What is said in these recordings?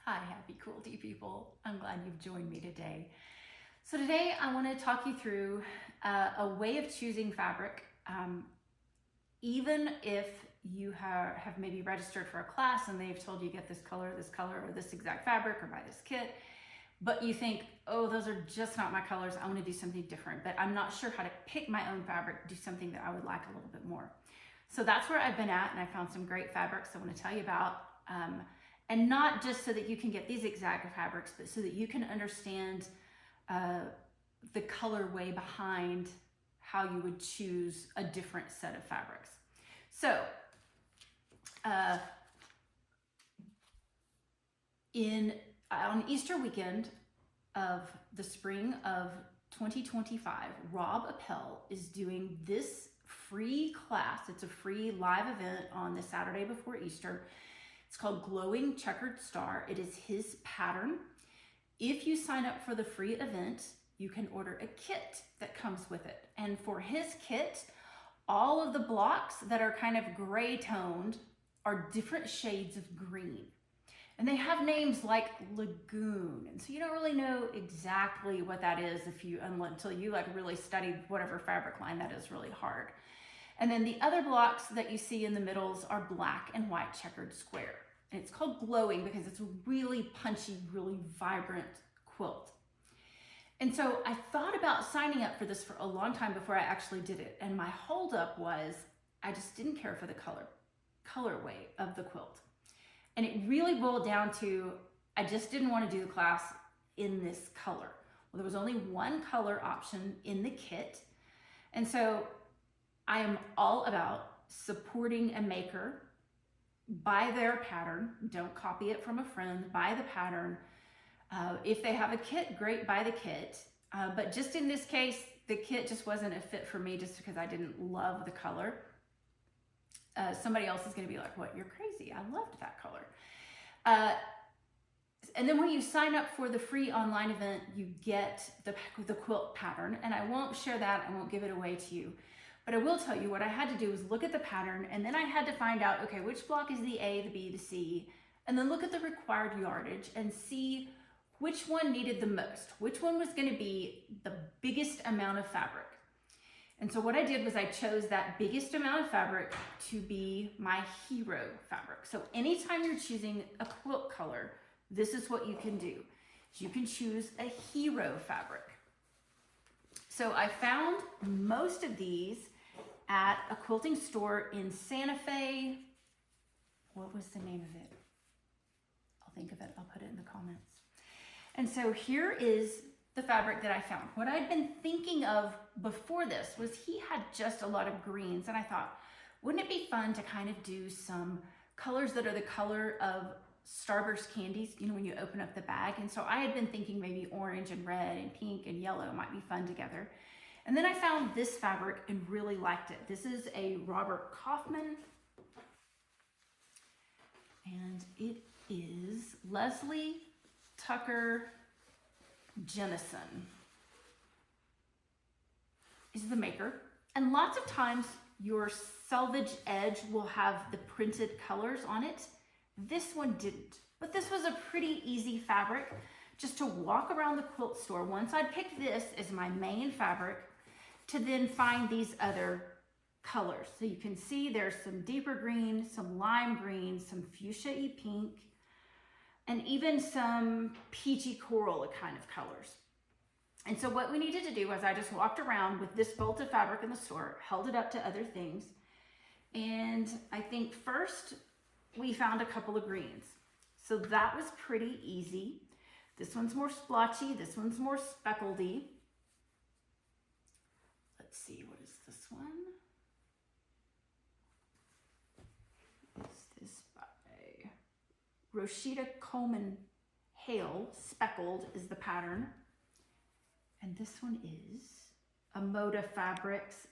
Hi, happy Quilty people. I'm glad you've joined me today. So today I want to talk you through a way of choosing fabric. Even if you have maybe registered for a class and they've told you get this color, or this exact fabric, or buy this kit, but you think, oh, those are just not my colors. I want to do something different, but I'm not sure how to pick my own fabric, do something that I would like a little bit more. So that's where I've been at, and I found some great fabrics I want to tell you about. And not just so that you can get these exact fabrics, but so that you can understand the colorway behind how you would choose a different set of fabrics. So on Easter weekend of the spring of 2025, Rob Appell is doing this free class. It's a free live event on the Saturday before Easter. It's called Glowing Checkered Star. It is his pattern. If you sign up for the free event, you can order a kit that comes with it. And for his kit, all of the blocks that are kind of gray toned are different shades of green. And they have names like Lagoon. And so you don't really know exactly what that is until you really study whatever fabric line that is really hard. And then the other blocks that you see in the middles are black and white checkered square. And it's called Glowing because it's a really punchy, really vibrant quilt. And so I thought about signing up for this for a long time before I actually did it. And my holdup was I just didn't care for the colorway of the quilt. And it really boiled down to I just didn't want to do the class in this color. Well, there was only one color option in the kit. And so I am all about supporting a maker. Buy their pattern. Don't copy it from a friend. Buy the pattern. If they have a kit, great, buy the kit. But just in this case, the kit just wasn't a fit for me just because I didn't love the color. Somebody else is going to be like, what, you're crazy. I loved that color. And then when you sign up for the free online event, you get the quilt pattern. And I won't share that. I won't give it away to you. But I will tell you what I had to do was look at the pattern, and then I had to find out, okay, which block is the A, the B, the C, and then look at the required yardage and see which one needed the most, which one was going to be the biggest amount of fabric. And so what I did was I chose that biggest amount of fabric to be my hero fabric. So anytime you're choosing a quilt color, this is what you can do. You can choose a hero fabric. So I found most of these at a quilting store in Santa Fe. What was the name of it? I'll think of it. I'll put it in the comments. And so here is the fabric that I found. What I'd been thinking of before this was he had just a lot of greens, and I thought, wouldn't it be fun to kind of do some colors that are the color of Starburst candies, you know, when you open up the bag? And so I had been thinking maybe orange and red and pink and yellow might be fun together. And then I found this fabric and really liked it. This is a Robert Kaufman, and it is Leslie Tucker Jennison is the maker. And lots of times your selvage edge will have the printed colors on it. This one didn't, but this was a pretty easy fabric just to walk around the quilt store. Once I picked this as my main fabric, to then find these other colors. So you can see there's some deeper green, some lime green, some fuchsia-y pink, and even some peachy coral kind of colors. And so what we needed to do was I just walked around with this bolt of fabric in the store, held it up to other things, and I think first we found a couple of greens. So that was pretty easy. This one's more splotchy, this one's more speckledy. Let's see, what is this one? Is this by Roshita Coleman Hale? Speckled is the pattern. And this one is a Moda Fabrics.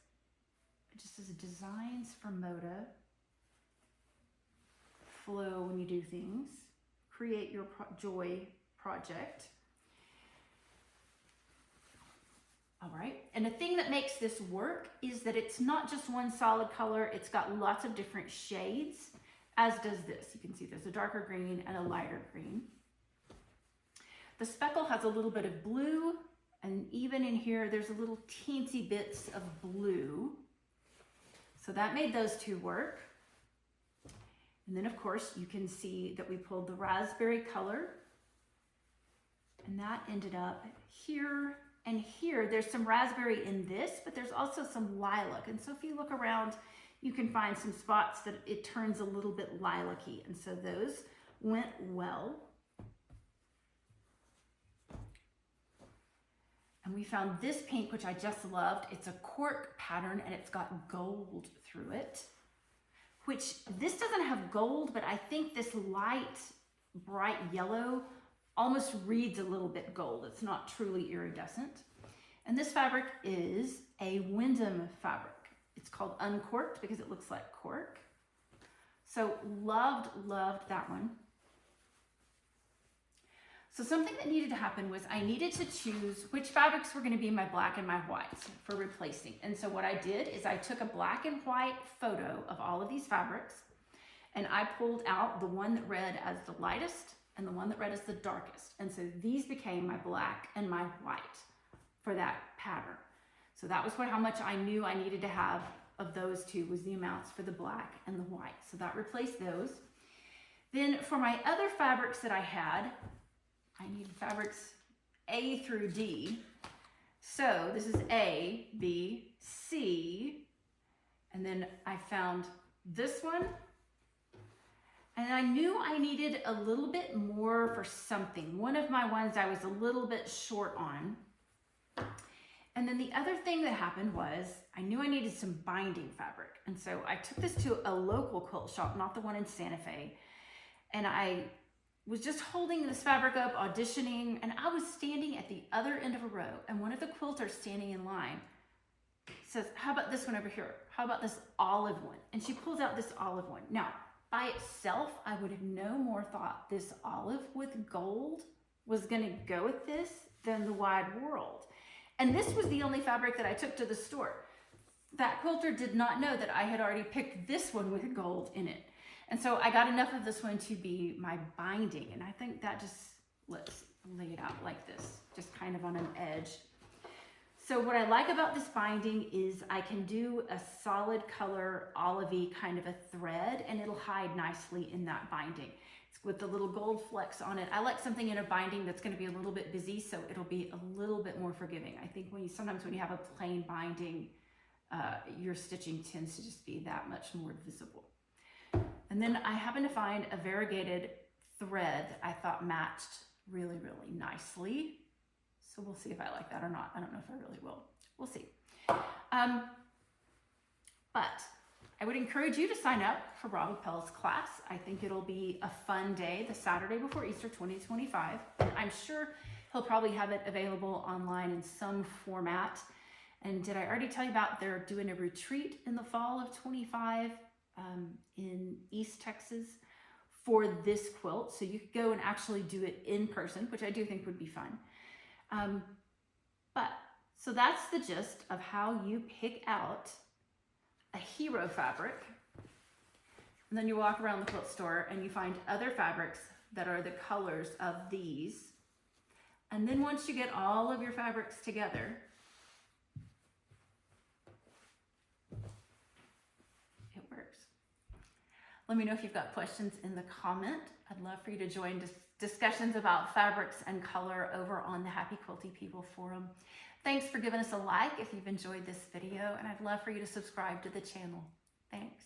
It just says designs for Moda. Flow when you do things. Create your joy project. All right, and the thing that makes this work is that it's not just one solid color, it's got lots of different shades, as does this. You can see there's a darker green and a lighter green. The speckle has a little bit of blue, and even in here, there's a little teensy bits of blue. So that made those two work. And then of course, you can see that we pulled the raspberry color, and that ended up here and here. There's some raspberry in this, but there's also some lilac. And so if you look around, you can find some spots that it turns a little bit lilac-y. And so those went well. And we found this pink, which I just loved. It's a cork pattern and it's got gold through it, which this doesn't have gold, but I think this light, bright yellow almost reads a little bit gold. It's not truly iridescent. And this fabric is a Wyndham fabric. It's called Uncorked because it looks like cork. So loved that one. So something that needed to happen was I needed to choose which fabrics were going to be my black and my whites for replacing. And so what I did is I took a black and white photo of all of these fabrics, and I pulled out the one that read as the lightest and the one that read as the darkest. And so these became my black and my white for that pattern. So that was how much I knew I needed to have of those two, was the amounts for the black and the white. So that replaced those. Then for my other fabrics that I had, I need fabrics A through D. So this is A, B, C, and then I found this one. And I knew I needed a little bit more for something. One of my ones I was a little bit short on. And then the other thing that happened was I knew I needed some binding fabric. And so I took this to a local quilt shop, not the one in Santa Fe. And I was just holding this fabric up, auditioning, and I was standing at the other end of a row, and one of the quilters standing in line says, how about this one over here? How about this olive one? And she pulls out this olive one. Now, by itself, I would have no more thought this olive with gold was gonna go with this than the wide world. And this was the only fabric that I took to the store. That quilter did not know that I had already picked this one with gold in it. And so I got enough of this one to be my binding. And I think that just, let's lay it out like this, just kind of on an edge. So what I like about this binding is I can do a solid color olivey kind of a thread, and it'll hide nicely in that binding. It's with the little gold flecks on it. I like something in a binding that's going to be a little bit busy, so it'll be a little bit more forgiving. I think sometimes when you have a plain binding, your stitching tends to just be that much more visible. And then I happened to find a variegated thread that I thought matched really, really nicely. So we'll see if I like that or not. I don't know if I really will. We'll see. But I would encourage you to sign up for Rob Appell's class. I think it'll be a fun day, the Saturday before Easter 2025. And I'm sure he'll probably have it available online in some format. And did I already tell you about they're doing a retreat in the fall of 25 in East Texas for this quilt. So you could go and actually do it in person, which I do think would be fun. So that's the gist of how you pick out a hero fabric. And then you walk around the quilt store and you find other fabrics that are the colors of these. And then once you get all of your fabrics together, it works. Let me know if you've got questions in the comment. I'd love for you to join discussions about fabrics and color over on the Happy Quilty People forum. Thanks for giving us a like if you've enjoyed this video, and I'd love for you to subscribe to the channel. Thanks.